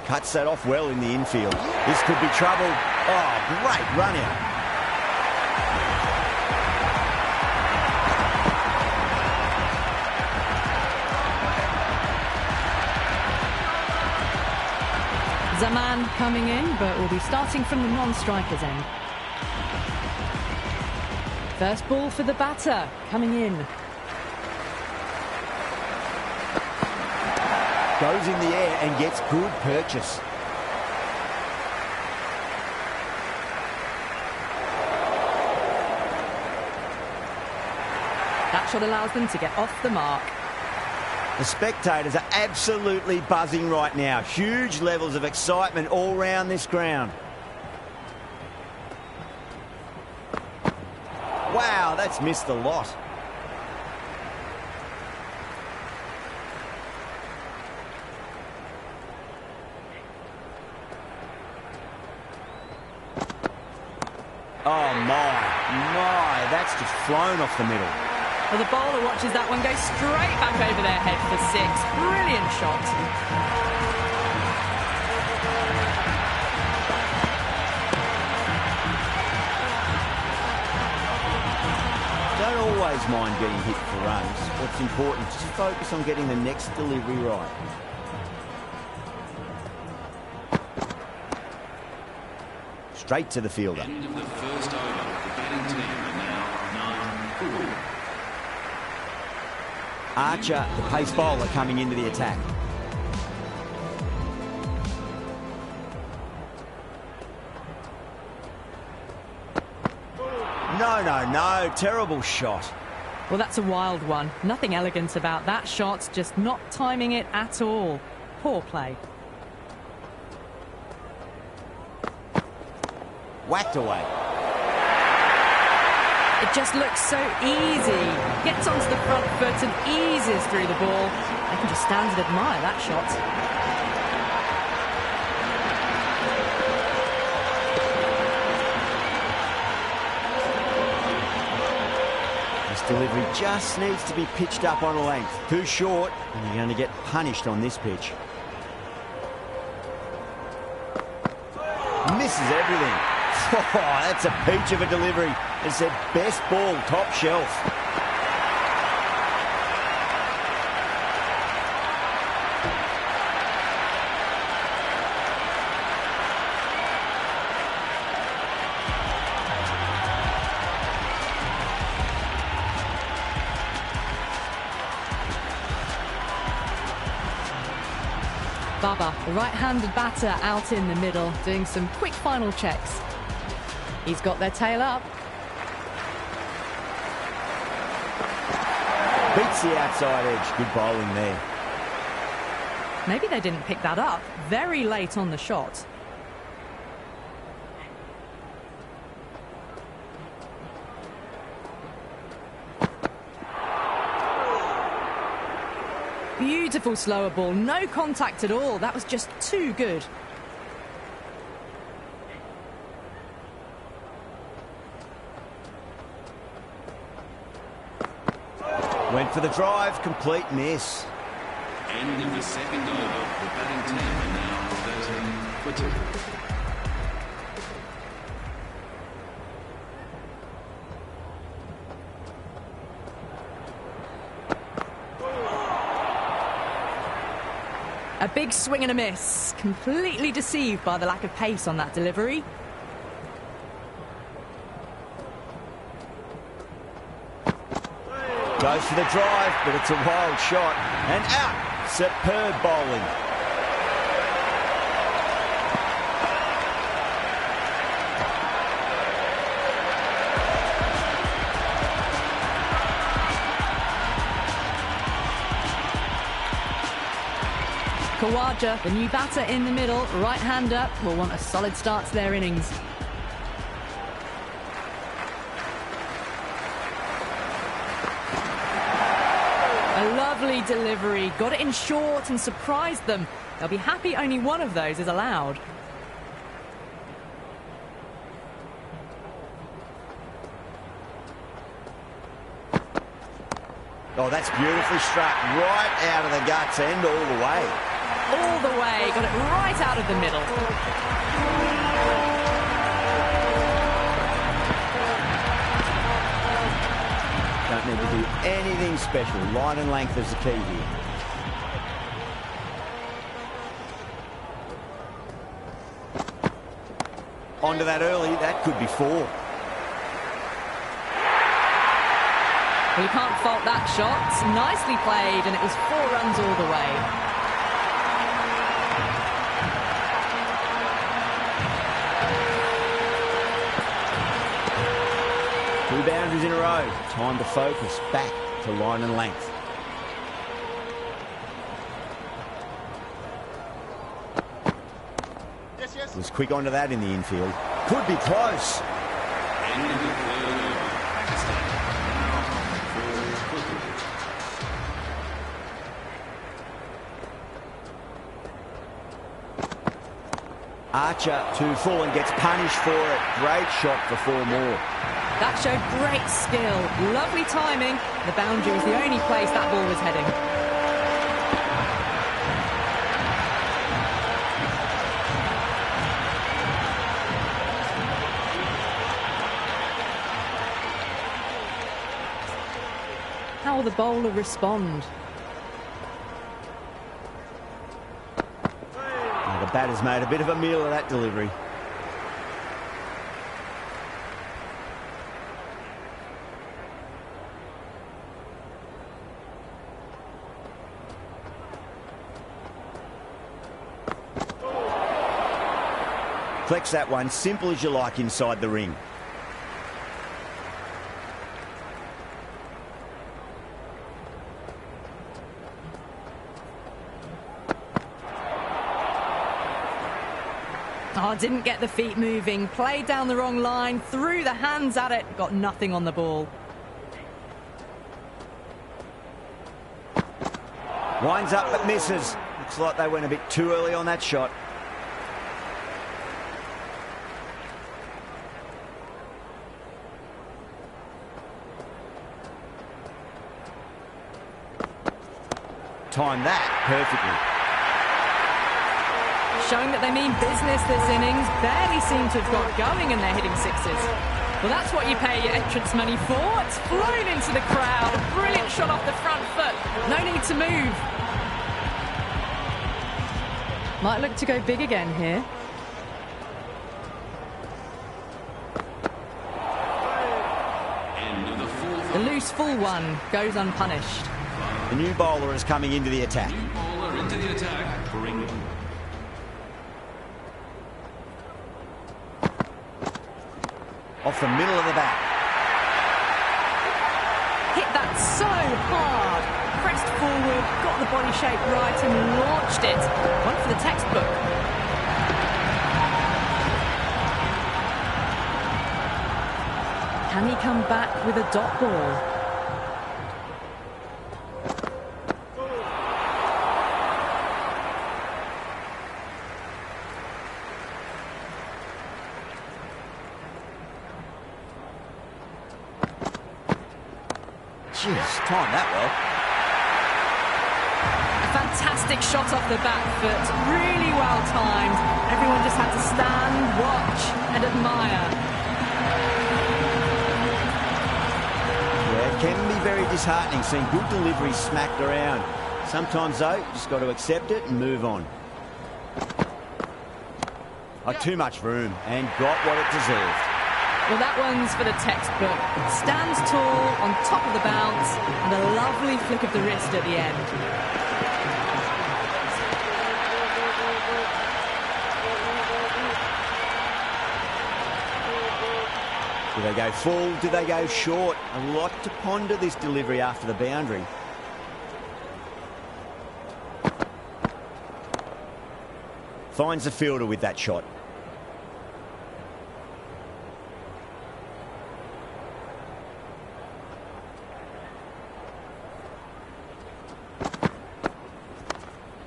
Cuts that off well in the infield. This could be trouble. Oh, great run out. Zaman coming in, but will be starting from the non-striker's end. First ball for the batter, coming in. Goes in the air and gets good purchase. That shot allows them to get off the mark. The spectators are absolutely buzzing right now. Huge levels of excitement all round this ground. Wow, that's missed a lot. Oh my, that's just flown off the middle. Well, the bowler watches that one go straight back over their head for 6. Brilliant shot. Don't always mind getting hit for runs. What's important is just focus on getting the next delivery right. Straight to the fielder. End of the first over. The batting team are now 9-4. Archer, the pace bowler, coming into the attack. No. Terrible shot. Well, that's a wild one. Nothing elegant about that shot, just not timing it at all. Poor play. Whacked away. It just looks so easy. Gets onto the front foot and eases through the ball. I can just stand and admire that shot. This delivery just needs to be pitched up on a length. Too short, and you're going to get punished on this pitch. Misses everything. Oh, that's a peach of a delivery. It's their best ball, top shelf. Baba, the right-handed batter, out in the middle, doing some quick final checks. He's got their tail up. Beats the outside edge. Good bowling there. Maybe they didn't pick that up. Very late on the shot. Beautiful slower ball. No contact at all. That was just too good. Went for the drive, complete miss. End of the second over. The batting team are now 13 for 2. A big swing and a miss. Completely deceived by the lack of pace on that delivery. Goes for the drive, but it's a wild shot. And out. Superb bowling. Khawaja, the new batter in the middle, right-hander, will want a solid start to their innings. A lovely delivery, got it in short and surprised them. They'll be happy only one of those is allowed. Oh, that's beautifully struck right out of the guts end all the way. all the way, got it right out of the middle. Don't need to do anything special. Line and length is the key here. Onto that early, that could be 4. Well, you can't fault that shot. Nicely played, and it was 4 runs all the way. Two boundaries in a row. Time to focus back to line and length. Was quick onto that in the infield. Could be close. End of the third over. Pakistan now for 4 wickets. Archer to full and gets punished for it. Great shot for 4 more. That showed great skill. Lovely timing. The boundary was the only place that ball was heading. How will the bowler respond? Now the batter's made a bit of a meal of that delivery. Flex that one, simple as you like inside the ring. Oh, didn't get the feet moving, played down the wrong line, threw the hands at it, got nothing on the ball. Winds up but misses. Looks like they went a bit too early on that shot. Timed that perfectly. Showing that they mean business this innings. Barely seem to have got going and they're hitting 6s. Well, that's what you pay your entrance money for. It's flown into the crowd. A brilliant shot off the front foot. No need to move. Might look to go big again here. End of the 4th. The loose full one goes unpunished. The new bowler is coming into the attack. New bowler into the attack for England. Off the middle of the bat. Hit that so hard. Pressed forward, got the body shape right and launched it. One for the textbook. Can he come back with a dot ball? Jeez, timed that well. A fantastic shot off the back foot, really well timed. Everyone just had to stand, watch and admire. Yeah, it can be very disheartening seeing good deliveries smacked around. Sometimes though, you just got to accept it and move on. Oh, too much room and got what it deserved. Well, that one's for the textbook. Stands tall, on top of the bounce, and a lovely flick of the wrist at the end. Do they go full? Do they go short? A lot to ponder this delivery after the boundary. Finds the fielder with that shot.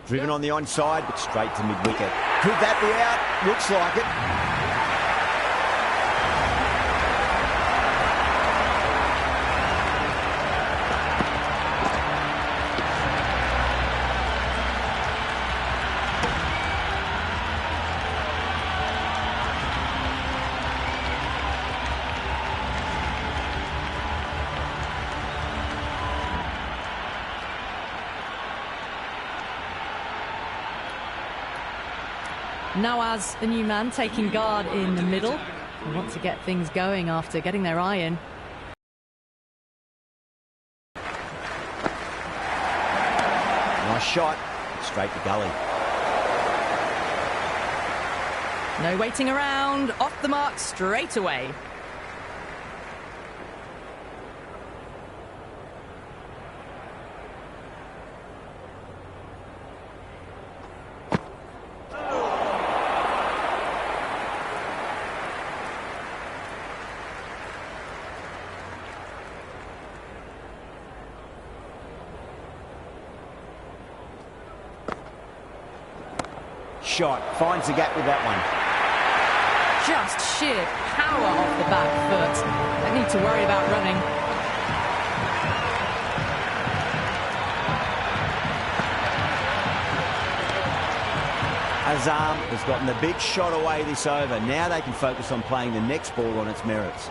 Driven on the onside, but straight to mid-wicket. Could that be out? Looks like it. Nawaz, the new man, taking guard in the middle. They want to get things going after getting their eye in. Nice shot. Straight to gully. No waiting around. Off the mark straight away. Shot. Finds the gap with that one. Just sheer power off the back foot. Don't need to worry about running. Azam has gotten the big shot away this over. Now they can focus on playing the next ball on its merits.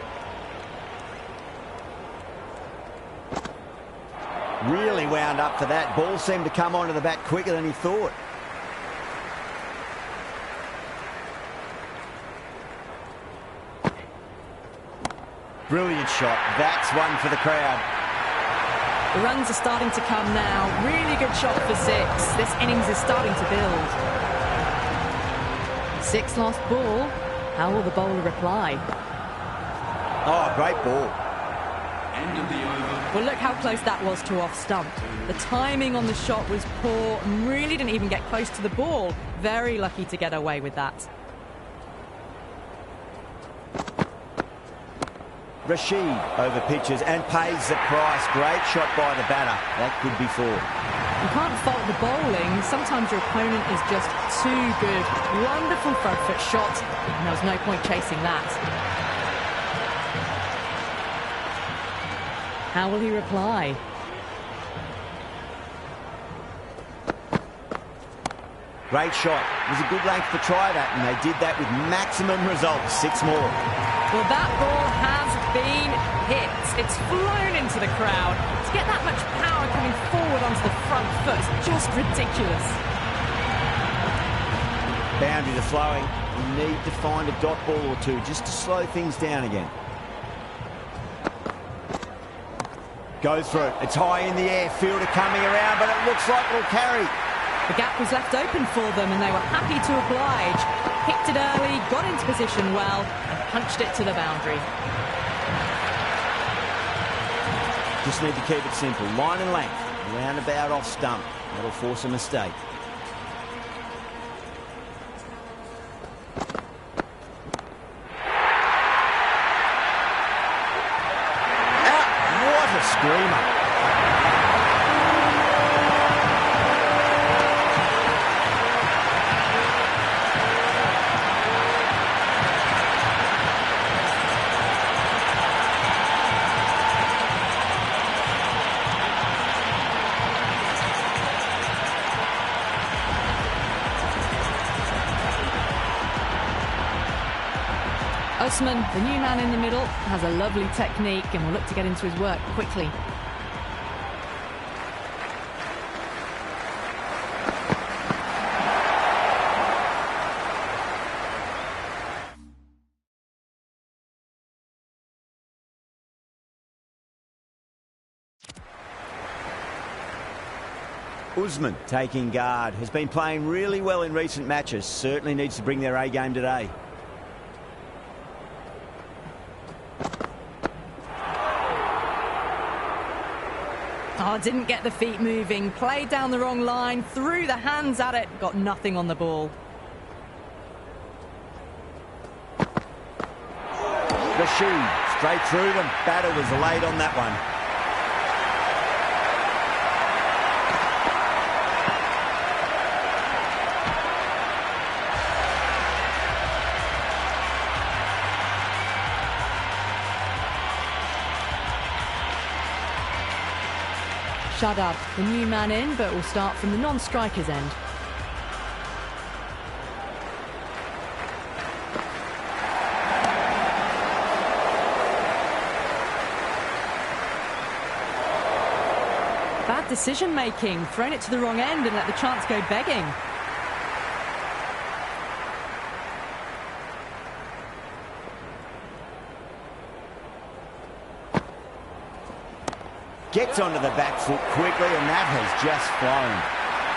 Really wound up for that. Ball seemed to come onto the bat quicker than he thought. Brilliant shot. That's one for the crowd. The runs are starting to come now. Really good shot for 6. This innings is starting to build. 6 lost ball. How will the bowler reply? Oh, great ball. End of the over. Well, look how close that was to off stump. The timing on the shot was poor and really didn't even get close to the ball. Very lucky to get away with that. Rashid over pitches and pays the price. Great shot by the batter. That could be 4. You can't fault the bowling. Sometimes your opponent is just too good. Wonderful front foot shot, and there was no point chasing that. How will he reply? Great shot. It was a good length to try that, and they did that with maximum results. 6 more. Well, that ball has been hit. It's flown into the crowd. To get that much power coming forward onto the front foot is just ridiculous. Boundaries are flowing. You need to find a dot ball or two just to slow things down again. Goes for it. It's high in the air. Fielder coming around, but it looks like it'll carry. The gap was left open for them and they were happy to oblige. Picked it early, got into position well and punched it to the boundary. Just need to keep it simple. Line and length. Roundabout off stump. That'll force a mistake. What a screamer. Osman, the new man in the middle, has a lovely technique and will look to get into his work quickly. Usman taking guard. Has been playing really well in recent matches. Certainly needs to bring their A game today. Oh, didn't get the feet moving. Played down the wrong line. Threw the hands at it. Got nothing on the ball. Rashid straight through them. Batter was late on that one. Shadab, the new man in, but will start from the non-striker's end. Bad decision-making, thrown it to the wrong end and let the chance go begging. Gets onto the back foot quickly, and that has just flown.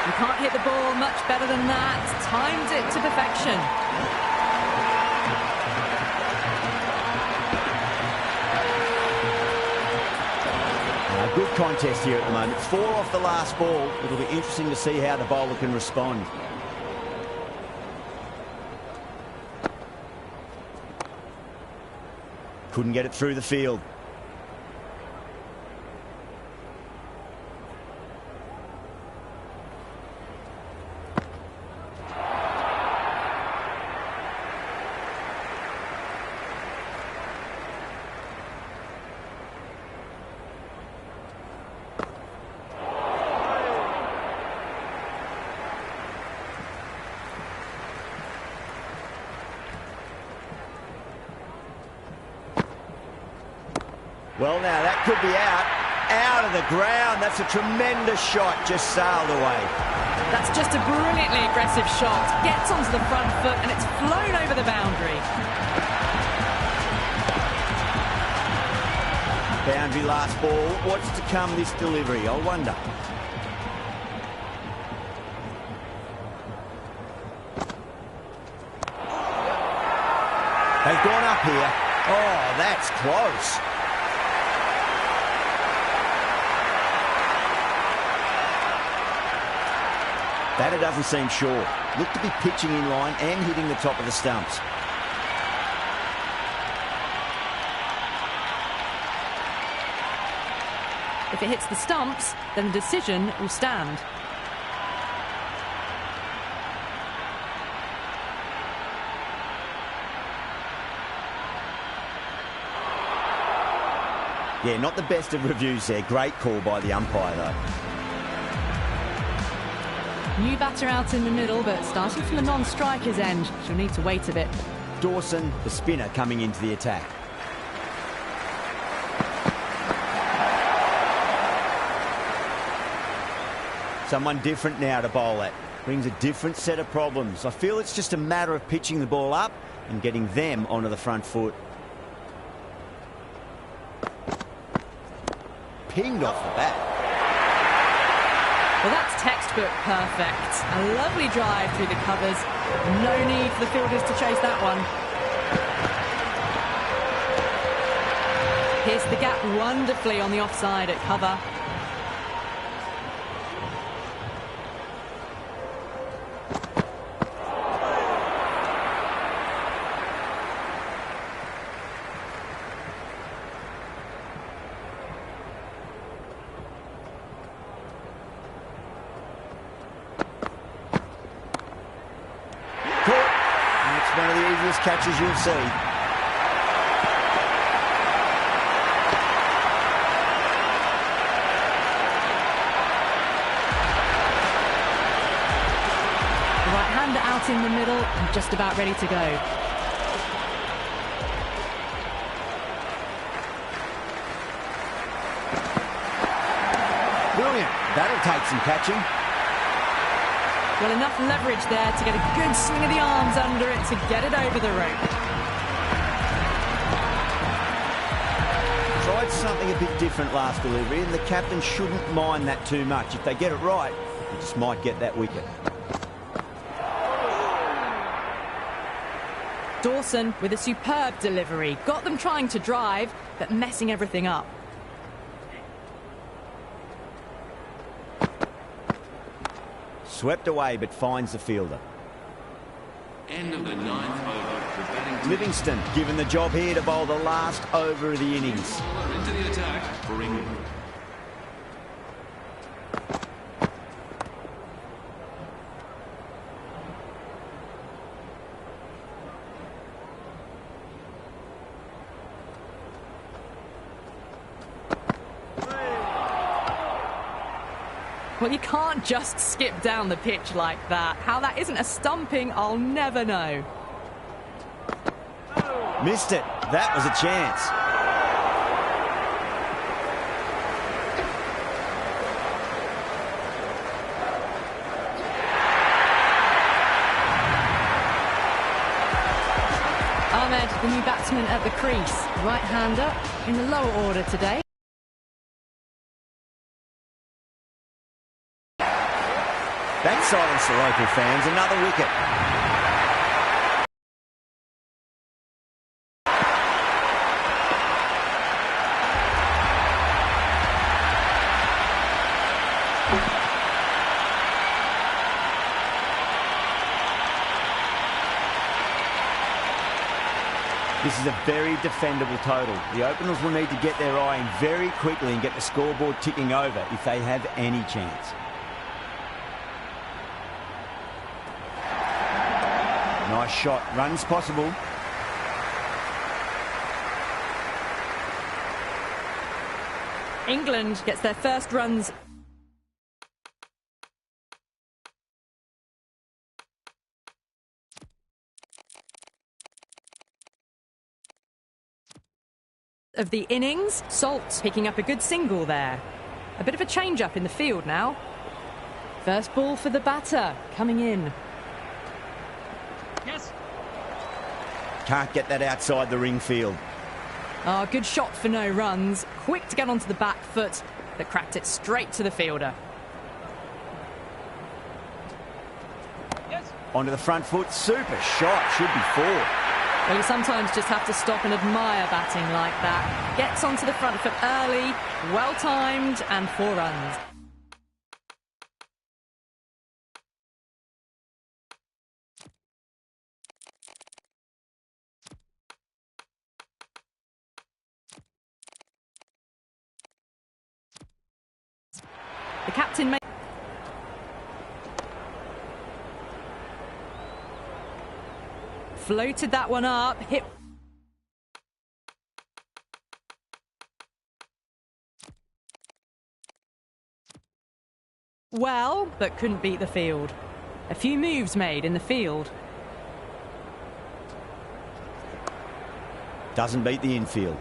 You can't hit the ball much better than that. Timed it to perfection. Good contest here at the moment. 4 off the last ball. It'll be interesting to see how the bowler can respond. Couldn't get it through the field. Well, now that could be out of the ground. That's a tremendous shot, just sailed away. That's just a brilliantly aggressive shot. Gets onto the front foot and it's flown over the boundary. Boundary last ball. What's to come this delivery? I wonder. They've gone up here. Oh, that's close. Batter doesn't seem sure. Look to be pitching in line and hitting the top of the stumps. If it hits the stumps, then the decision will stand. Yeah, not the best of reviews there. Great call by the umpire, though. New batter out in the middle, but starting from the non-striker's end. She'll need to wait a bit. Dawson, the spinner, coming into the attack. Someone different now to bowl at. Brings a different set of problems. I feel it's just a matter of pitching the ball up and getting them onto the front foot. Pinged off the bat. Well, that's textbook perfect. A lovely drive through the covers. No need for the fielders to chase that one. Pierced the gap wonderfully on the offside at cover. One of the easiest catches you'll see. The right-hander out in the middle and just about ready to go. Brilliant. That'll take some catching. Well, enough leverage there to get a good swing of the arms under it to get it over the rope. Tried something a bit different last delivery, and the captain shouldn't mind that too much. If they get it right, they just might get that wicket. Dawson with a superb delivery. Got them trying to drive, but messing everything up. Swept away, but finds the fielder. End of the 9th over. The batting Livingston given the job here to bowl the last over of the innings. bowler into the attack for England. Well, you can't just skip down the pitch like that. How that isn't a stumping, I'll never know. Missed it. That was a chance. Ahmed, the new batsman at the crease. Right-hander in the lower order today. That silenced the local fans. Another wicket. This is a very defendable total. The openers will need to get their eye in very quickly and get the scoreboard ticking over if they have any chance. Nice shot. Runs possible. England gets their first runs. Of the innings. Salt picking up a good single there. A bit of a change-up in the field now. First ball for the batter, coming in. Yes. Can't get that outside the ring field. Oh, good shot for no runs. Quick to get onto the back foot, but cracked it straight to the fielder. Yes. Onto the front foot. Super shot. Should be 4. Well, you sometimes just have to stop and admire batting like that. Gets onto the front foot early, well-timed, and 4 runs. The captain made... Floated that one up, hit... well, but couldn't beat the field. A few moves made in the field. Doesn't beat the infield.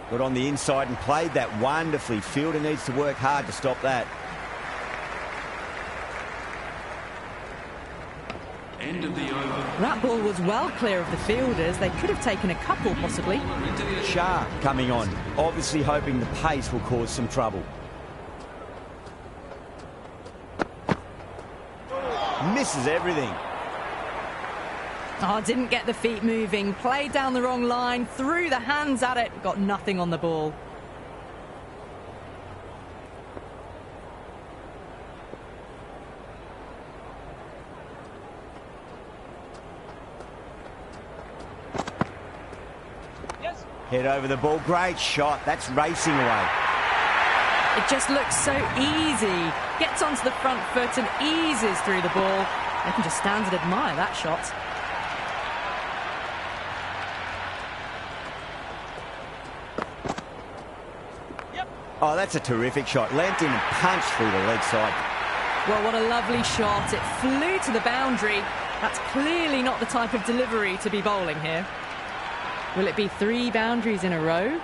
Got on the inside and played that wonderfully. Fielder needs to work hard to stop that. End of the over. That ball was well clear of the fielders. They could have taken a couple, possibly. Shah coming on, obviously hoping the pace will cause some trouble. Misses everything. Oh, didn't get the feet moving. Played down the wrong line, threw the hands at it, got nothing on the ball. Yes. Head over the ball. Great shot. That's racing away. It just looks so easy. Gets onto the front foot and eases through the ball. They can just stand and admire that shot. Oh, that's a terrific shot. Leant in and punched through the leg side. Well, what a lovely shot. It flew to the boundary. That's clearly not the type of delivery to be bowling here. Will it be 3 boundaries in a row?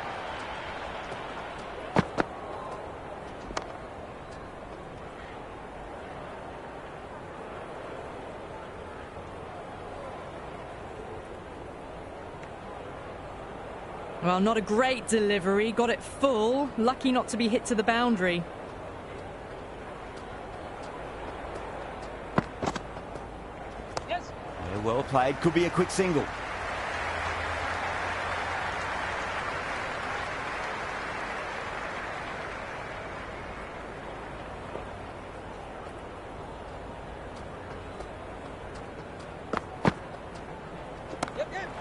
Well, not a great delivery. Got it full. Lucky not to be hit to the boundary. Yes. Yeah, well played. Could be a quick single.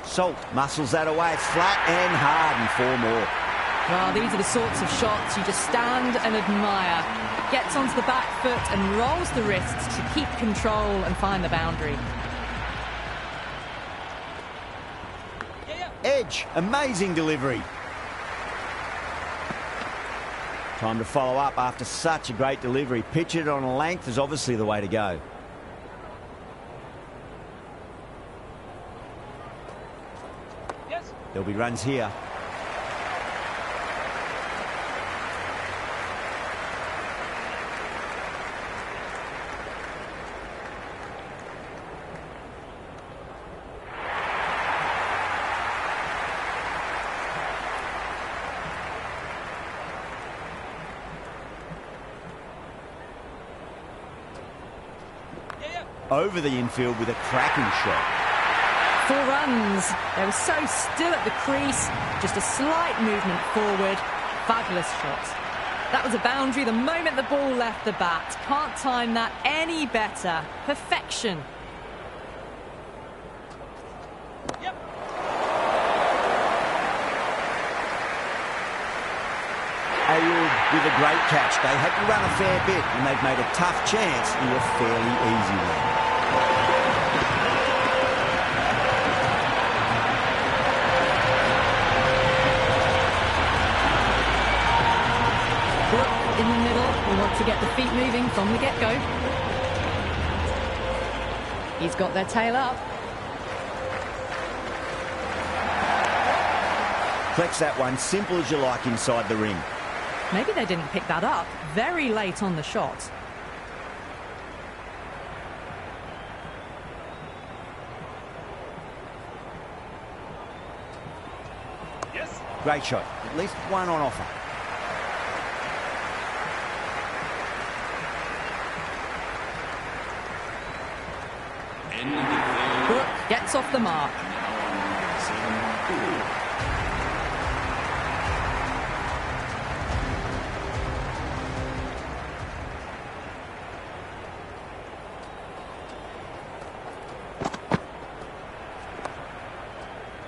Salt muscles that away. It's flat and hard and 4 more. Well, these are the sorts of shots you just stand and admire. Gets onto the back foot and rolls the wrists to keep control and find the boundary. Edge. Amazing delivery. Time to follow up after such a great delivery. Pitch it on a length is obviously the way to go. There'll be runs here. over the infield with a cracking shot. 4 runs. They were so still at the crease. Just a slight movement forward. Fabulous shot. That was a boundary the moment the ball left the bat. Can't time that any better. Perfection. Ayoub with a great catch. They had to run a fair bit and they've made a tough chance into a fairly easy one. Brook in the middle. We want to get the feet moving from the get-go. He's got their tail up. Flex that one, simple as you like inside the ring. Maybe they didn't pick that up very late on the shot. Yes. Great shot. At least one on offer. End of the third. Brook gets off the mark. Now on 7-4.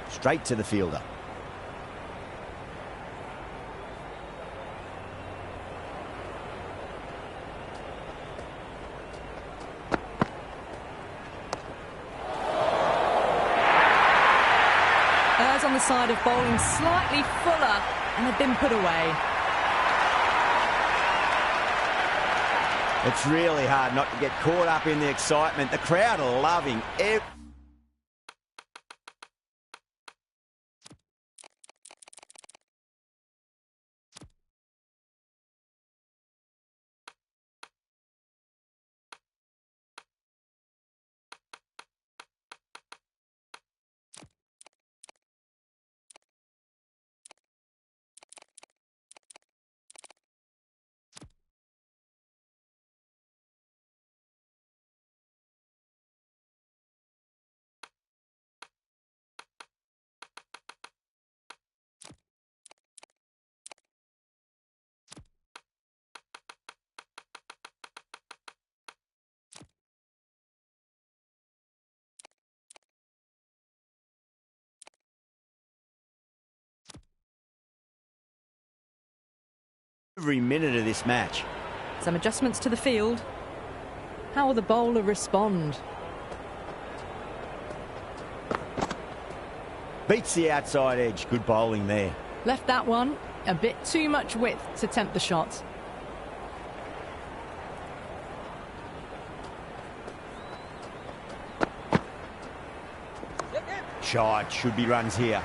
Straight to the fielder. Errs on the side of bowling slightly fuller and had been put away. It's really hard not to get caught up in the excitement. The crowd are loving every... every minute of this match. Some adjustments to the field. How will the bowler respond? Beats the outside edge. Good bowling there. Left that one a bit too much width to tempt the shot. Shot. Should be runs here.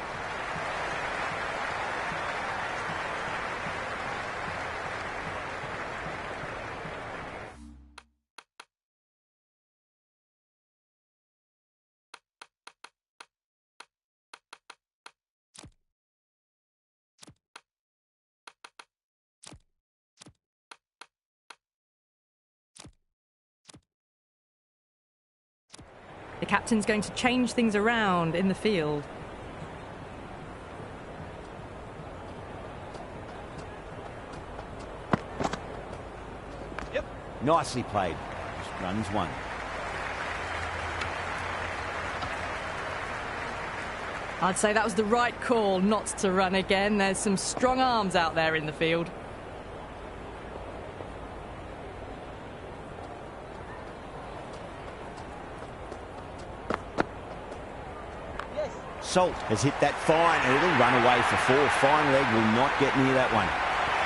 The captain's going to change things around in the field. Yep. Nicely played. Just runs one. I'd say that was the right call not to run again. There's some strong arms out there in the field. Salt has hit that fine and it'll run away for 4. Fine leg will not get near that one.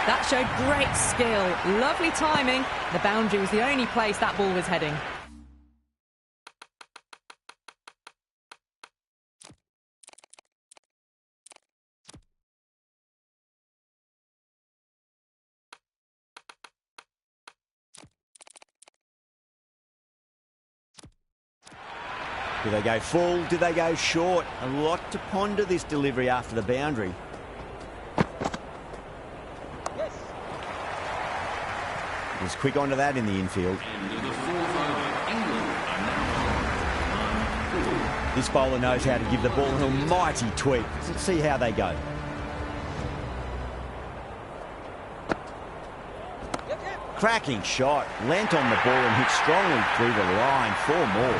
That showed great skill. Lovely timing. The boundary was the only place that ball was heading. Do they go full? Do they go short? A lot to ponder this delivery after the boundary. Yes. Was quick onto that in the infield. End of the fourth over. England are now This bowler knows how to give the ball an almighty tweak. Let's see how they go. Cracking shot. Lent on the ball and hit strongly through the line. 4 more.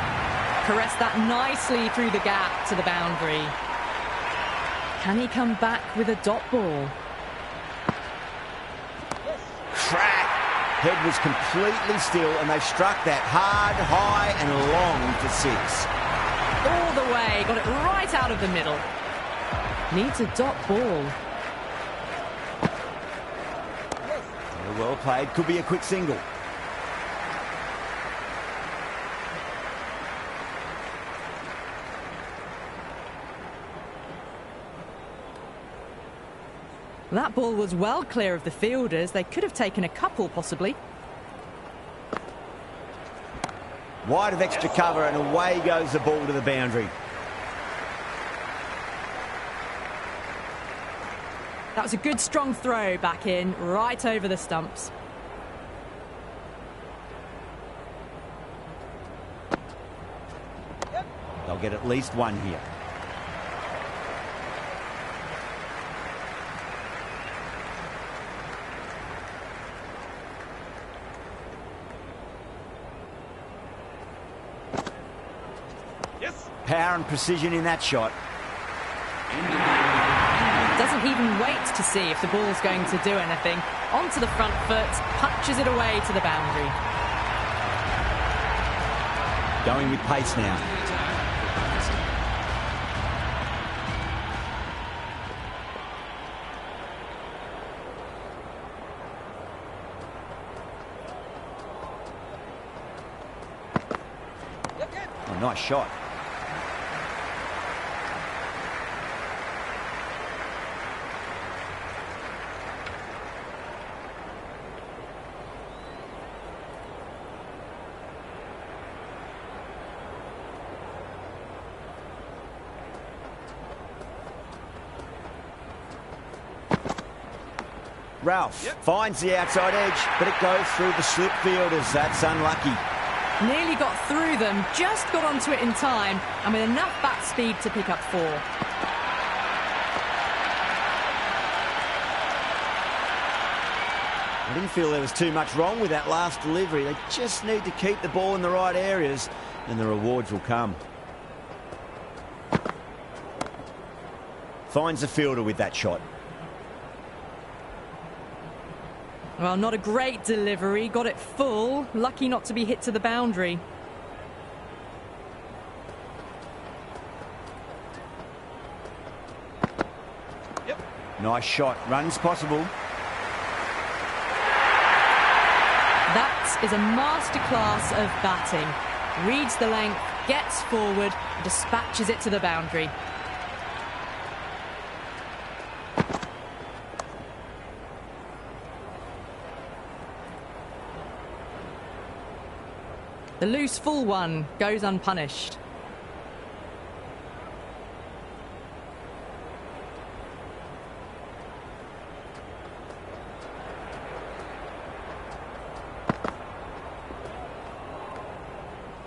Caressed that nicely through the gap to the boundary. Can he come back with a dot ball? Crack. Head was completely still and they've struck that hard, high and long for 6. All the way, got it right out of the middle. Needs a dot ball. Well played, could be a quick single. That ball was well clear of the fielders. They could have taken a couple, possibly. Wide of extra cover and away goes the ball to the boundary. That was a good strong throw back in, right over the stumps. They'll get at least 1 here. Power and precision in that shot. Doesn't even wait to see if the ball's going to do anything. Onto the front foot, punches it away to the boundary. Going with pace now. Oh, nice shot. Ralph finds the outside edge, but it goes through the slip fielders. That's unlucky. Nearly got through them, just got onto it in time, and with enough bat speed to pick up 4. I didn't feel there was too much wrong with that last delivery. They just need to keep the ball in the right areas, and the rewards will come. Finds the fielder with that shot. Well, not a great delivery. Got it full. Lucky not to be hit to the boundary. Nice shot. Runs possible. That is a masterclass of batting. Reads the length, gets forward, dispatches it to the boundary. The loose full one goes unpunished.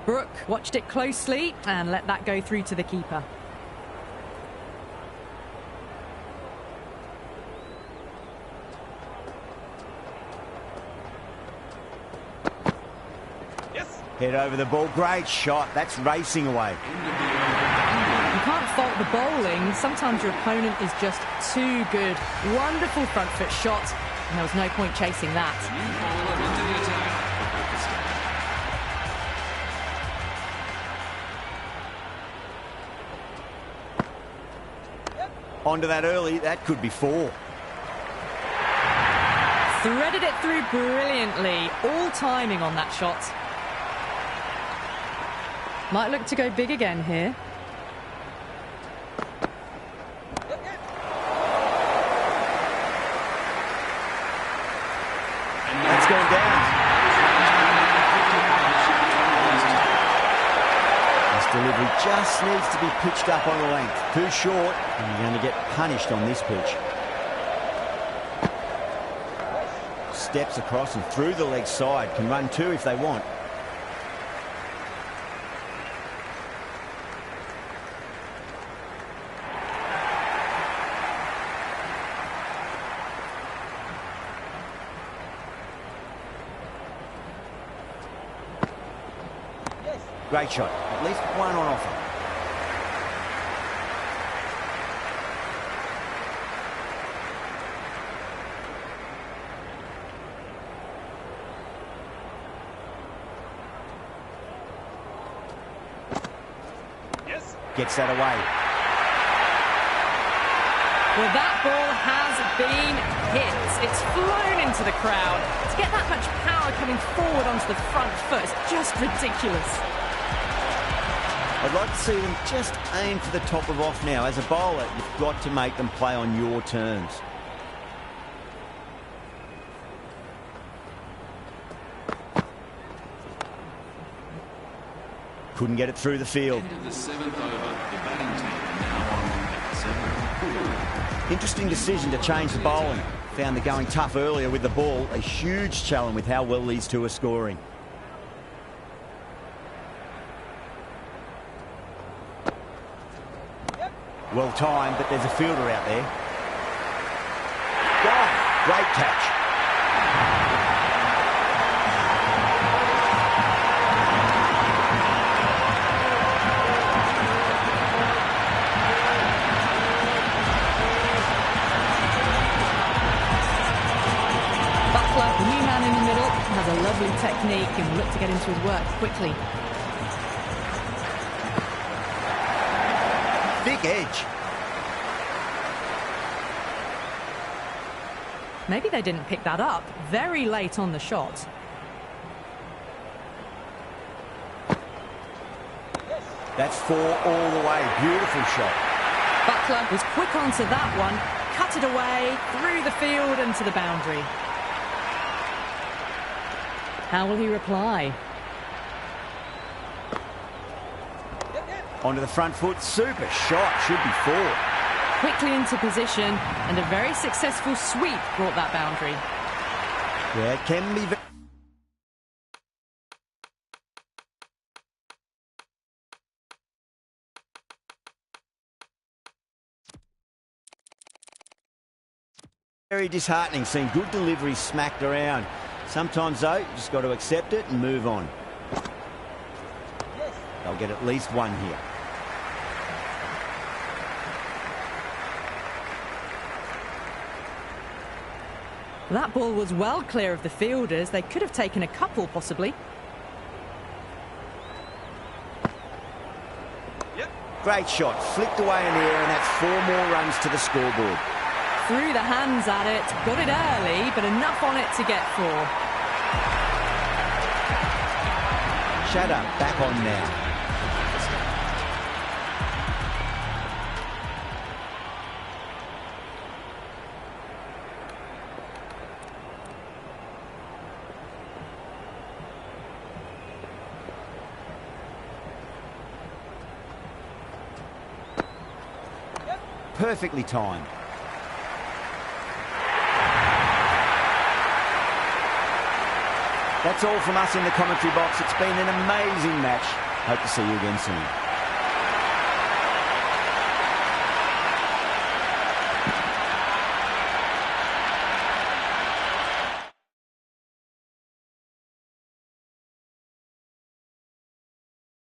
Brook watched it closely and let that go through to the keeper. Head over the ball. Great shot. That's racing away. You can't fault the bowling. Sometimes your opponent is just too good. Wonderful front foot shot, and there was no point chasing that. Onto that early. That could be 4. Threaded it through brilliantly. All timing on that shot. Might look to go big again here. That's going down. This delivery just needs to be pitched up on the length. Too short, and you're going to get punished on this pitch. Steps across and through the leg side. Can run 2 if they want. Great shot. At least one on offer. Gets that away. Well, that ball has been hit. It's flown into the crowd. To get that much power coming forward onto the front foot is just ridiculous. I'd like to see them just aim for the top of off now. As a bowler, you've got to make them play on your terms. Couldn't get it through the field. End of the 7th over. The batting team now on at 7. Interesting decision to change the bowling. Found the going tough earlier with the ball. A huge challenge with how well these two are scoring. Well timed, but there's a fielder out there. Oh, great catch. The new man in the middle has a lovely technique and will look to get into his work quickly. Big edge. Maybe they didn't pick that up very late on the shot. That's 4 all the way. Beautiful shot. Buttler was quick onto that one, cut it away, through the field and to the boundary. How will he reply? Onto the front foot. Super shot. Should be 4. Quickly into position, and a very successful sweep brought that boundary. Yeah, it can be very disheartening seeing good delivery smacked around. Sometimes, though, you just got to accept it and move on. They'll get at least one here. That ball was well clear of the fielders. They could have taken a couple, possibly. Great shot. Flicked away in the air, and that's 4 more runs to the scoreboard. Threw the hands at it, got it early, but enough on it to get 4. Shatter back on now. Perfectly timed. That's all from us in the commentary box. It's been an amazing match. Hope to see you again soon.